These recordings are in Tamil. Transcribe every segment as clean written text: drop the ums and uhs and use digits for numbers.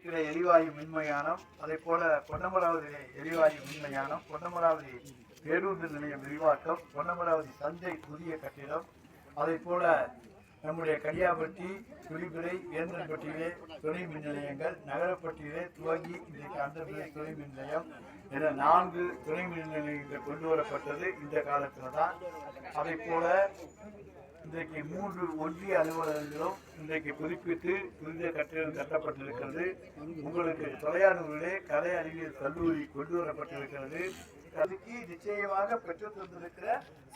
இருக்கிற எரிவாயு மின்மயானம், அதே போல பொன்னமராவதி எரிவாயு மின்மயானம், பொன்னமராவதி பேருந்து நிலையம் விரிவாக்கம், பொன்னமராவதி சந்தை புதிய கட்டிடம், அதே போல நம்முடைய கடியாப்பட்டி, துளிபிறை, வேந்தன்பட்டியிலே துணை மின் நிலையங்கள், நகரப்பட்டியிலே துவங்கி இன்றைக்கு அந்த துணை மின் நிலையம் என 4 துணை மின் நிலையங்கள் கொண்டு வரப்பட்டது இந்த காலத்தில் தான். அதே போல இன்றைக்கு 3 ஒன்றிய அலுவலகங்களும் இன்றைக்கு புதுப்பித்து புதிய கட்டிடம் கட்டப்பட்டிருக்கிறது. உங்களுக்கு தொலையானூரிலே கலை அறிவியல் கல்லூரி கொண்டு வரப்பட்டிருக்கிறது. அதுக்கு நிச்சயமாக பெற்று தந்திருக்கிற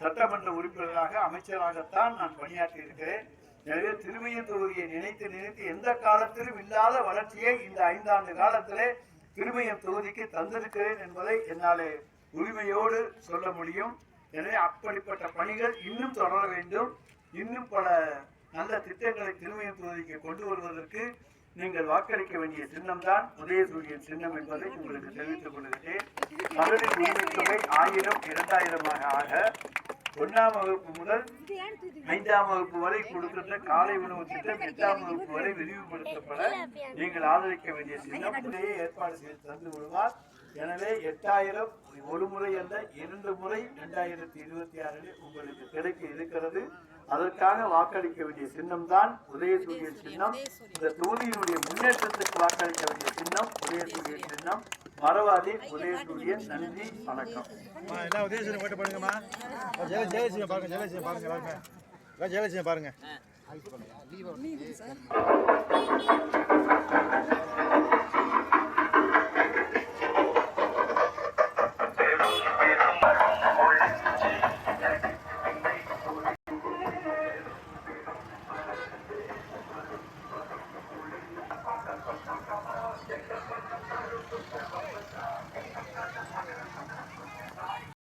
சட்டமன்ற உறுப்பினராக அமைச்சராகத்தான் நான் பணியாற்றி இருக்கிறேன். எனவே திருமைய தொகுதியை நினைத்து எந்த காலத்திலும் இல்லாத வளர்ச்சியை இந்த 5 ஆண்டு காலத்திலே திருமையம் தொகுதிக்கு தந்திருக்கிறேன் என்பதை என்னாலே உரிமையோடு சொல்ல முடியும். எனவே அப்படிப்பட்ட பணிகள் இன்னும் தொடர வேண்டும். இன்னும் பல நல்ல திட்டங்களை திருமையம் தொகுதிக்கு கொண்டு வருவதற்கு நீங்கள் வாக்களிக்க வேண்டிய சின்னம் தான் உதயசூரியன் சின்னம் என்பதை உங்களுக்கு தெரிவித்துக் கொள்கிறேன். மகளிர் உரிமை தொகை 1000 2000 ஆக 1ஆம் வகுப்பு முதல் 5ஆம் வகுப்பு வரை கொடுக்கின்ற காலை உணவு திட்டம் 8ஆம் வகுப்பு வரை விரிவுபடுத்தப்பட நீங்கள் ஆதரிக்க வேண்டிய சின்னம் முறையே ஏற்பாடு செய்து தந்து விடுவார். எனவே 8000 ஒரு முறை அல்ல 2 முறை 2026 உங்களுக்கு கிடைக்க இருக்கிறது. அதற்காக வாக்களிக்க வேண்டிய சின்னம் தான் உதயசூரியன் சின்னம். இந்த தொகுதியினுடைய முன்னேற்றத்துக்கு வாக்களிக்க வேண்டிய சின்னம் உதயசூரியன் சின்னம். மறவாதி உதயசூரியன். நன்றி, வணக்கம். உதயசூரியன் போட்டு பாருங்கம்மா. ஜெயலட்சுமி பாருங்க, ஜெயலட்சுமி பாருங்க, எல்லாருமே ஜெயலட்சுமி பாருங்க.